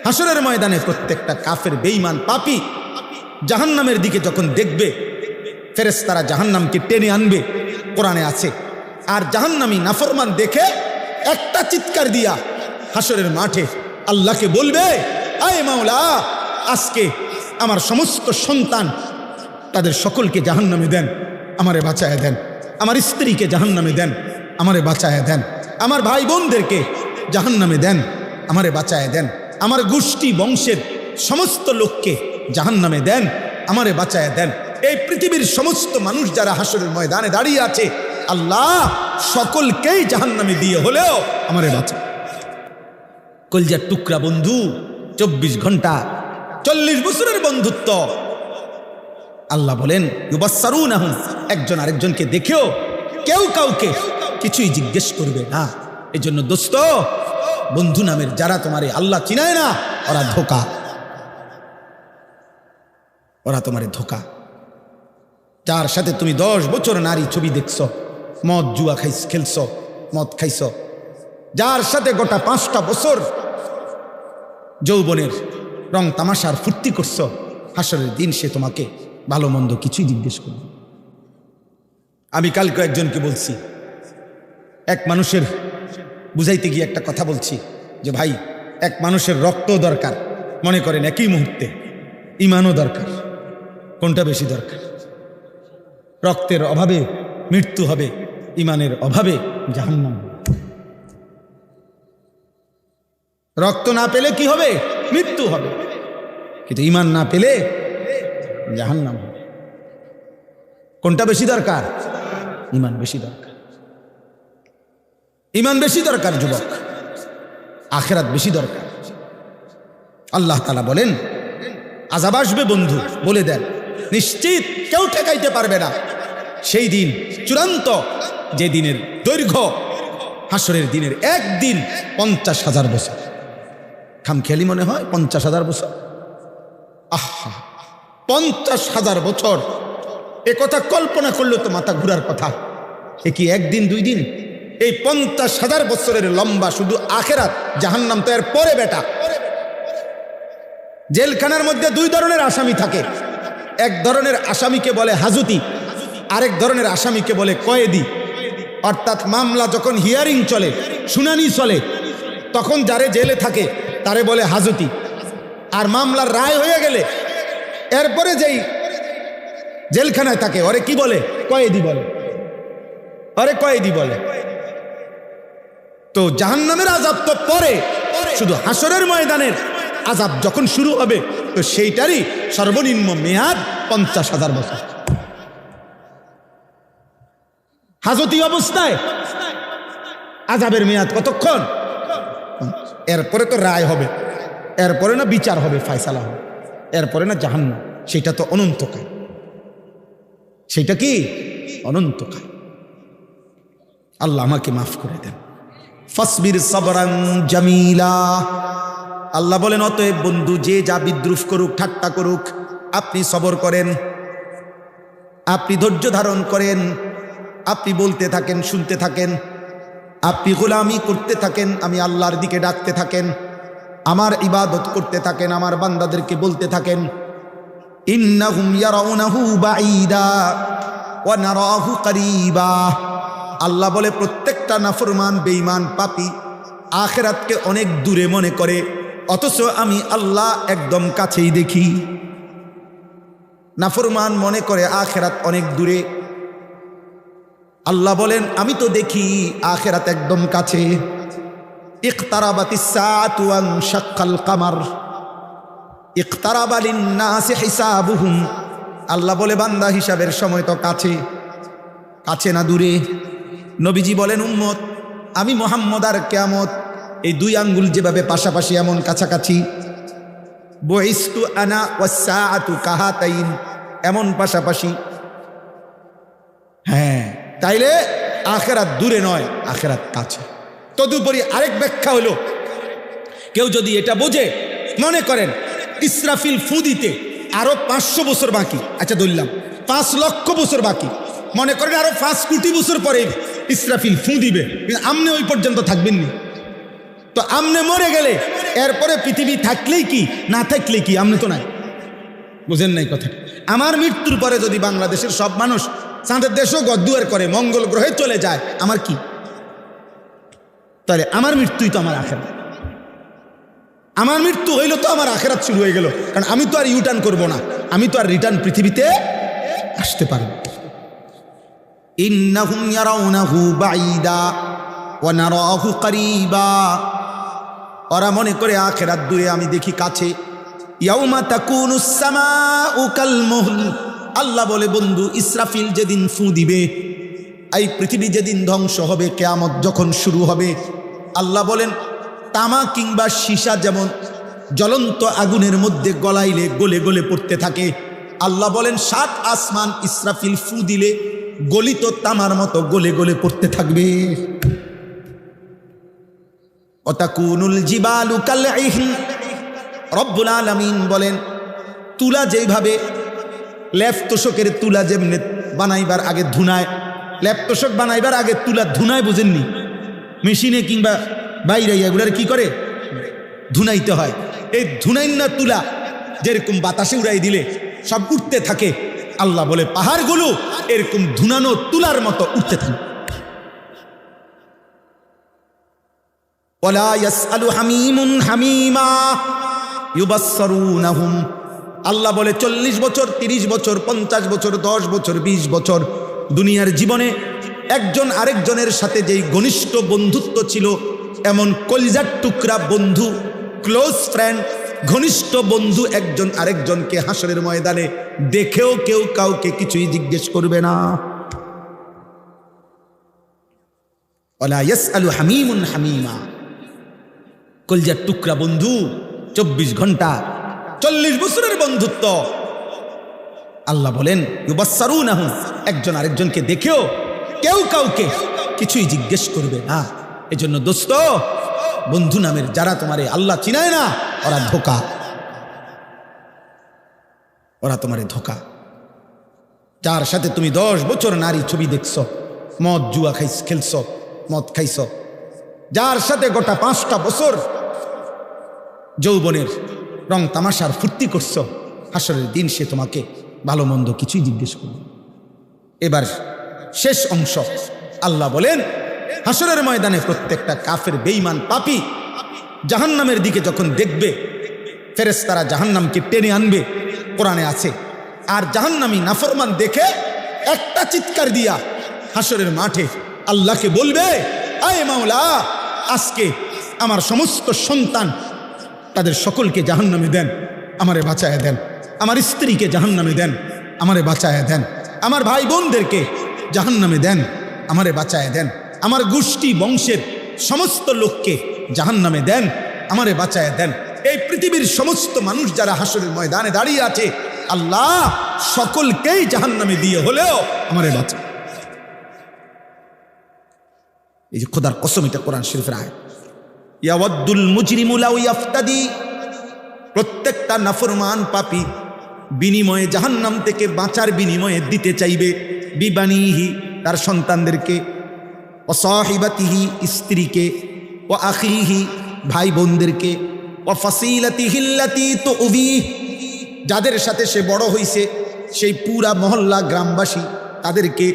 হাসরের ময়দানে প্রত্যেকটা কাফের বেঈমান পাপী জাহান্নামের দিকে যখন দেখবে, ফেরেশতারা জাহান্নামকে টেনে আনবে, কোরআনে আছে। আর জাহান্নামী নাফরমান দেখে একটা চিৎকার দিয়া হাসরের মাঠে আল্লাহকে বলবে, আয় মাওলা, আজকে আমার সমস্ত সন্তান তাদের সকলকে জাহান্নামে দেন, আমারে বাঁচায় দেন। আমার স্ত্রীকে জাহান্নামে দেন, আমারে বাঁচায় দেন। আমার ভাই বোনদেরকে জাহান্নামে দেন, আমারে বাঁচায় দেন। আমার গোষ্ঠী বংশের সমস্ত লোককে জাহান্নামে দেন, আমারে বাঁচায় দেন। এই পৃথিবীর সমস্ত মানুষ যারা হাসরের ময়দানে দাঁড়িয়ে আছে, আল্লাহ সকলকেই জাহান্নামে দিয়ে হলেও আমারে বাঁচায়। কলজার টুকরা বন্ধু, 24 ঘন্টা 40 বছরের বন্ধুত্ব। আল্লাহ বলেন ইউবাসসারুনাহুম, একজন আরেকজনকে দেখেও কেউ কাউকে কিছুই জিজ্ঞেস করবে না। এই জন্য দোস্ত, বন্ধু নামের যারা তোমারে আল্লাহ চিনায় না, ওরা ধোকা, ওরা তোমারে ধোকা। যার সাথে তুমি 10 বছর নারী ছবি দেখছো, মদ জুয়া খেলছো, মদ খাইছো, যার সাথে গোটা 5টা বছর যৌবনের রং তামাশার ফুর্তি করছো, হাসরের দিন সে তোমাকে ভালো মন্দ কিছুই জিজ্ঞেস করবে। আমি কালকে একজনকে বলছি, এক মানুষের বুঝাইতে গিয়ে একটা কথা বলছি যে ভাই, এক মানুষের রক্ত দরকার, মনে করেন একই মুহূর্তে ঈমানও দরকার। কোনটা বেশি দরকার? রক্তের অভাবে মৃত্যু হবে, ঈমানের অভাবে জাহান্নাম। রক্ত না পেলে কি হবে? মৃত্যু হবে। কিন্তু ঈমান না পেলে জাহান্নাম হবে। কোনটা বেশি দরকার? ঈমান বেশি দরকার। ঈমান বেশি দরকার যুবক, আখিরাত বেশি দরকার। আল্লাহ তাআলা বলেন আযাব আসবে বন্ধু, বলে দেন নিশ্চিত কেউ ঠেকাইতে পারবে না। সেই দিন চূড়ান্ত, যে দিনের দৈর্ঘ্য হাসরের দিনের একদিন 50,000 বছর। খামখেয়ালি মনে হয় 50,000 বছর। আহা, 50,000 বছর! এ কথা কল্পনা করলে তো মাথা ঘুরার কথা। এ কি একদিন 2 দিন? এই 50,000 বছরের লম্বা শুধু আখিরাত, জাহান্নাম তো এর পরে বেটা। জেলখানার মধ্যে 2 ধরনের আসামি থাকে। এক ধরনের আসামিকে বলে হাজতি, আরেক ধরনের আসামিকে বলে কয়েদি। অর্থাৎ মামলা যখন হিয়ারিং চলে, শুনানি চলে, তখন যারে জেলে থাকে তারে বলে হাজতি। আর মামলার রায় হয়ে গেলে এরপরে যেই জেলখানায় থাকে ওরে কি বলে? কয়েদি বলে। আরে কয়েদি বলে। তো জাহান্নামের আযাব তো পরে, শুধু হাসরের ময়দানের আযাব যখন শুরু হবে, তো সেইটারই সর্বনিম্ন মেয়াদ 50,000 বছর। হাজতি অবস্থায় আযাবের মেয়াদ কতক্ষণ? এরপরে তো রায় হবে, এরপরে না বিচার হবে, ফয়সালা হবে, এরপরে না জাহান্নাম। সেটা তো অনন্তকাল। সেটা কি? অনন্তকাল। আল্লাহ আমাকে মাফ করে দেন। ফাসবির সাবরান জামিলা। আল্লাহ বলেন অতএব বন্ধু, যে যা বিদ্রুপ করুক, ঠাট্টা করুক, আপনি সবর করেন, আপনি ধৈর্য ধারণ করেন, আপনি বলতে থাকেন, শুনতে থাকেন, আপনি গোলামি করতে থাকেন, আমি আল্লাহর দিকে ডাকতে থাকেন, আমার ইবাদত করতে থাকেন, আমার বান্দাদেরকে বলতে থাকেন ইন্নাহুম ইয়ারাউনাহু বাঈদা ওয়া নারাহু করিবা। আল্লাহ বলে প্রত্যেকটা নাফরমান বেঈমান পাপী আখিরাতকে অনেক দূরে মনে করে, অথচ আমি আল্লাহ একদম কাছেই দেখি। নাফরমান মনে করে আখিরাত অনেক দূরে। আল্লাহ বলেন আমি তো দেখি আখিরাত একদম কাছে। ইকতারাবাতিস সাআতু ওয়া শাক্কাল কামার ইকতারাবা লিন-নাসি হিসাবুহুম। আল্লাহ বলে বান্দা হিসাবের সময় তো কাছে, কাছে না দূরে। নবীজি বলেন উম্মত, আমি মুহাম্মদ আর কিয়ামত এই 2 আঙ্গুল যেভাবে পাশাপাশি এমন কাছাকাছি, বুইস্তু আনা ওয়াস সাআতু কাহাতাইন, এমন পাশাপাশি। হ্যাঁ, তাইলে আখিরাত দূরে নয়, আখিরাত কাছে। তদুপরি আরেক ব্যাখ্যা হলো, কেউ যদি এটা বোঝে, মনে করেন ইসরাফিল ফু দিতে আরো 500 বছর বাকি, আচ্ছা ধরলাম 5 লক্ষ বছর বাকি, মনে করেন আরো 5 কোটি বছর পরে ইসরাফিল ফু দিবে, কিন্তু আমনে ওই পর্যন্ত থাকবেন না। তো আমনে মরে গেলে এরপরে পৃথিবী থাকলেই কি না থাকলেই কি, আপনি তো নাই, বুঝেন নাই কথা। আমার মৃত্যুর পরে যদি বাংলাদেশের সব মানুষ চাঁদের দেশও গদ্দুয়ার করে, মঙ্গল গ্রহে চলে যায়, আমার কি? তাহলে আমার মৃত্যুই তো আমার আখেরাত। আমার মৃত্যু হইল তো আমার আখেরাত শুরু হয়ে গেল, কারণ আমি তো আর ইউটার্ন করব না, আমি তো আর রিটার্ন পৃথিবীতে আসতে পারব। ইন্নাহুম ইয়ারাউনাহু বাঈদা ওয়া নারাহু করিবা, ওরা মনে করে আখেরাত দূরে, আমি দেখি কাছে। ইয়াউমা তাকুনুস সামাউ কাল মুহল, আল্লাহ বলে বন্ধু ইসরাফিল যেদিন ফু দিবে, এই পৃথিবী যেদিন ধ্বংস হবে, কিয়ামত যখন শুরু হবে, আল্লাহ বলেন তামা কিংবা সীসা যেমন জ্বলন্ত আগুনের মধ্যে গলাইলে গলে গলে পড়তে থাকে, আল্লাহ বলেন 7 আসমান ইসরাফিল ফু দিলে গলিত তামার মতো গলে গলে পড়তে থাকবে। অতাকুনুল জিবালু কালইহন, রব্বুল আলামিন বলেন তুলা যেভাবে লেপ তোষকের তুলা যেমনি বানাইবার আগে ধুনায়, লেপ তোষক বানাইবার আগে তুলা ধুনায়, বুঝেননি? মেশিনে কিংবা বাইরে এগুলার কি করে ধুনাইতে হয়। এই ধুনাইন্না তুলা যেরকম বাতাসে উড়াই দিলে সব উঠতে থাকে, আল্লাহ বলে পাহাড়গুলো এরকম ধুনানো তুলার মতো উঠতে থাকে। ওয়ালা ইয়াসআলু হামিমুন হামিমা ইউবাসসারুনাহুম, আল্লাহ বলে 40 বছর 30 বছর 50 বছর 10 বছর 20 বছর দুনিয়ার জীবনে একজন আরেকজনের সাথে যেই ঘনিষ্ঠ বন্ধুত্ব ছিল, এমন কলিজার টুকরা বন্ধু, ক্লোজ ফ্রেন্ড, ঘনিষ্ঠ বন্ধু একজন আরেকজনকে হাসরের ময়দানে দেখেও কেউ কাউকে কিছুই জিজ্ঞেস করবে না। ওয়ালা ইয়াসআলু হামিমুন হামিমা, কলিজার টুকরা বন্ধু 24 ঘন্টা 40 বছরের বন্ধুত্ব। আল্লাহ বলেন ইউবাসসারুনাহুম, একজন আরেকজনকে দেখেও কেউ কাউকে কিছুই জিজ্ঞেস করবে না। এজন্য দোস্ত, বন্ধু নামের যারা তোমারে আল্লাহ চিনায় না, ওরা ধোঁকা, ওরা তোমারে ধোঁকা। যার সাথে তুমি 10 বছর নারী ছবি দেখছ, মদ জুয়া খেলছ, মদ খাইছ, যার সাথে গোটা 5টা বছর যৌবনের রং তামাশার ফুর্তি করছ, হাসরের দিন সে তোমাকে ভালো মন্দ কিছুই জিজ্ঞেস করবে। এবার শেষ অংশ, আল্লাহ বলেন হাসরের ময়দানে প্রত্যেকটা কাফের বেঈমান পাপী জাহান্নামের দিকে যখন দেখবে, ফেরেশতারা জাহান্নামকে টেনে আনবে, কোরআনে আছে। আর জাহান্নামী নাফরমান দেখে একটা চিৎকার দিয়া হাসরের মাঠে আল্লাহকে বলবে, আয় মাওলা, আজকে আমার সমস্ত সন্তান তাদের সকলকে জাহান্নামে দেন, আমারে বাঁচায়া দেন, আমার স্ত্রীকে জাহান্নামে দেন, আমারে বাঁচায়া দেন, আমার ভাই বোনদেরকে জাহান্নামে দেন, আমারে বাঁচায়া দেন, আমার গোষ্ঠী বংশের সমস্ত লোককে জাহান্নামে দেন, আমারে বাঁচায়া দেন। এই পৃথিবীর সমস্ত মানুষ যারা হাসরের ময়দানে দাঁড়িয়ে আছে, আল্লাহ সকলকেই জাহান্নামে দিয়ে হলেও আমারে বাঁচা। এই যে খোদার কসম, এটা কোরআন শরীফের আয়াত। ইয়াওয়াদ্দুল মুজরিমু লাউ ইয়াফতাদি, প্রত্যেকটা নাফরমান পাপী বিনিময়ে জাহান্নাম থেকে বাঁচার বিনিময়ে দিতে চাইবে বিবানিহি, তার সন্তানদেরকে, ও সাহিবাতিহি, স্ত্রীকে, ও আখিহি, ভাই বোনদেরকে, ও ফাসিলাতিহিল্লাতি তুউবি, যাদের সাথে সে বড় হইছে, সেই পুরা মহল্লা গ্রামবাসী তাদেরকে,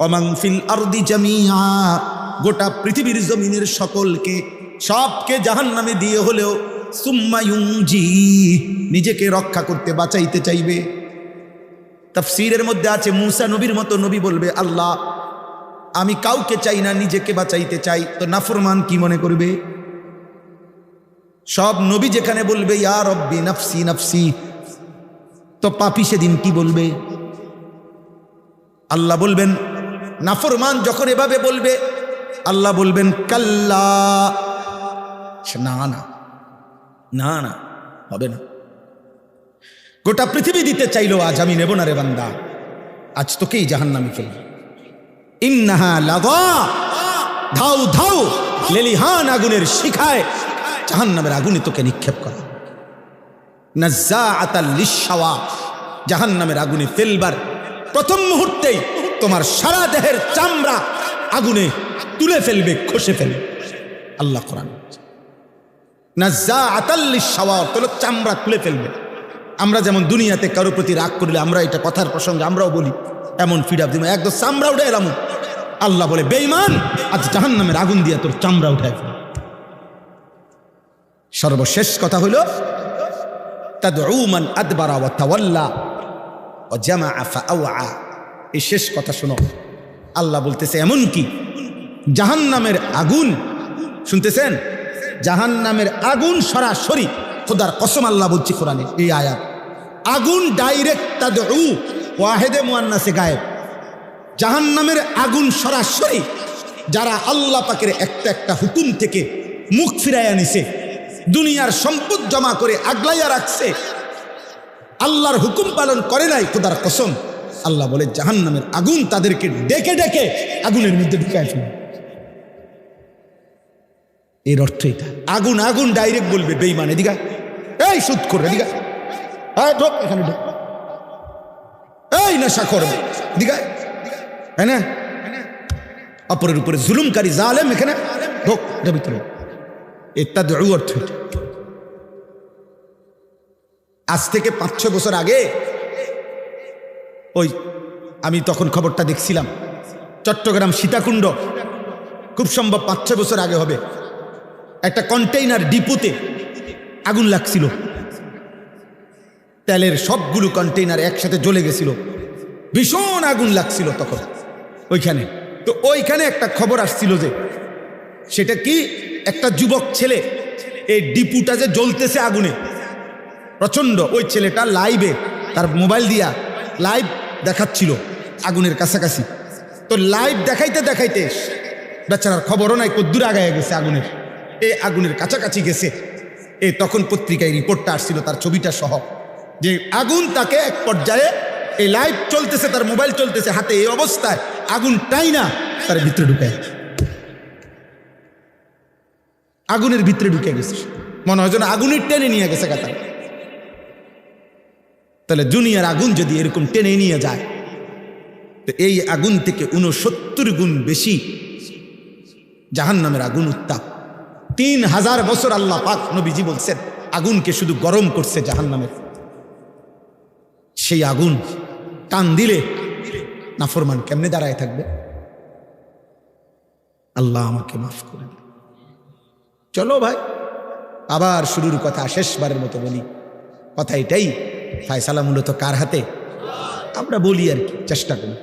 ওমান ফিল আরদি জামিআ, গোটা পৃথিবীর জমিনের সকলকে, সবকে জাহান্নামে দিয়ে হলেও সুম্মা ইউনজি, নিজেকে রক্ষা করতে বাঁচাইতে চাইবে। তাফসীরের মধ্যে আছে মূসা নবীর মতো নবী বলবে, আল্লাহ আমি কাউকে চাই না, নিজেকে বাঁচাইতে চাই। তো নাফরমান কি মনে করবে? সব নবী যেখানে বলবে ইয়া রব্বি নাফসি নাফসি, তো পাপী সেদিন কি বলবে? আল্লাহ বলবেন, নাফরমান যখন এভাবে বলবে, আল্লাহ বলবেন কাল্লা, না না না না, হবে না। গোটা পৃথিবী দিতে চাইলো, আজ আমি নেব না রে বান্দা, আজ তোকেই জাহান্নামে ফেলব। ইন্নাহা লাগা, ধাউ ধাউ লেলিহান আগুনের শিখায় জাহান্নামের আগুনে তোকে নিক্ষেপ করা। নাজ্জাআতাল লিশশাওয়া, জাহান্নামের আগুনে ফেলবার প্রথম মুহূর্তেই তোমার সারা দেহের চামড়া আগুনে তুলে ফেলবে, খসে ফেলবে। আল্লাহ কোরআন। নাজ্জাআতাল লিশ-শাওয়া, তোর চামড়া তুলে ফেলবে। আমরা যেমন দুনিয়াতে কারো প্রতি রাগ করলে আমরা এটা কথার প্রসঙ্গে আমরাও বলি, এমন ফিডাপ দিব একদম চামড়া উঠে এলাম। আল্লাহ বলে বেঈমান, আজ জাহান্নামের আগুন দিয়া তোর চামড়া উঠায় ফেল। সর্বশেষ কথা হলো তাদউ মান আদবারা ওয়া তাওয়াল্লা ওয়া জামাআ ফাআওয়া। এই শেষ কথা শোনো, আল্লাহ বলতেছে এমন কি জাহান্নামের আগুন, শুনতেছেন, জাহান্নামের আগুন সরাসরি, খোদার কসম আল্লাহ বলছি কোরআনে এই আয়াত, আগুন ডাইরেক্ট তাদউ, ওয়াহেদে মুয়ান্নাসে গায়েব, জাহান্নামের আগুন সরাসরি যারা আল্লাহ পাকের একটা একটা হুকুম থেকে মুখ ফিরাইয়া নিছে, দুনিয়ার সম্পদ জমা করে আগলাইয়া রাখছে, আল্লাহর হুকুম পালন করে নাই, খোদার কসম আল্লাহ বলে জাহান্নামের আগুন তাদেরকে ডেকে ডেকে আগুনের মধ্যে ঢুকায় ফেলে। এর অর্থ এটা, আগুন আগুন ডাইরেক্ট বলবে বেঈমান, এদিকে এই সুদ করে, এদিকে ঢোক, এখানে ঢোক, এই নেশা করবে, এদিকে, হ্যাঁ না, অপরের উপরে জুলুমকারী জালেম, এখানে ঢোক, ভিতরে। এটা অর্থ। আজ থেকে 5-6 বছর আগে ওই আমি তখন খবরটা দেখছিলাম, চট্টগ্রাম সীতাকুণ্ড, খুব সম্ভব 5-6 বছর আগে হবে, একটা কন্টেইনার ডিপোতে আগুন লাগছিল, তেলের সবগুলো কন্টেইনার একসাথে জ্বলে গেছিল, ভীষণ আগুন লাগছিল তখন ওইখানে। তো ওইখানে একটা খবর আসছিল যে সেটা কি, একটা যুবক ছেলে এই ডিপুটা যে জ্বলতেছে আগুনে প্রচন্ড, ওই ছেলেটা লাইভে তার মোবাইল দিয়া লাইভ দেখাচ্ছিল আগুনের কাছাকাছি। তো লাইভ দেখাইতে দেখাইতে বেচারার খবরও নাই কদ্দূর আগায় গেছে আগুনের, এই আগুনের কাছাকাছি গেছে। এই তখন পত্রিকায় রিপোর্টটা আসছিল তার ছবিটা সহ, যে আগুন তাকে এক পর্যায়ে, এই লাইভ চলতেছে, তার মোবাইল চলতেছে হাতে, এই অবস্থায় আগুন টাইনা তার ভিতরে ঢুকায়, আগুনের ভিতরে ঢুকে গেছে, মনে হয় যেন আগুনের টেনে নিয়ে গেছে কথা। তাহলে দুনিয়ার আগুন যদি এরকম টেনে নিয়ে যায়, তো এই আগুন থেকে 69 গুণ বেশি জাহান্নামের আগুন উত্তাপ। 3000 বছর আল্লাহ পাক নবীজি বলছেন আগুনকে শুধু গরম করছে জাহান্নামের। সেই আগুন টান দিলে নাফরমান কেমনে দাঁড়ায় থাকবে? আল্লাহ আমাকে মাফ করে দিন। চলো ভাই, আবার শুরুর কথা শেষবারের মতো বলি, কথা এটাই, ফায়সালা মূলত কার হাতে? আমরা বলি আর কি, চেষ্টা করি।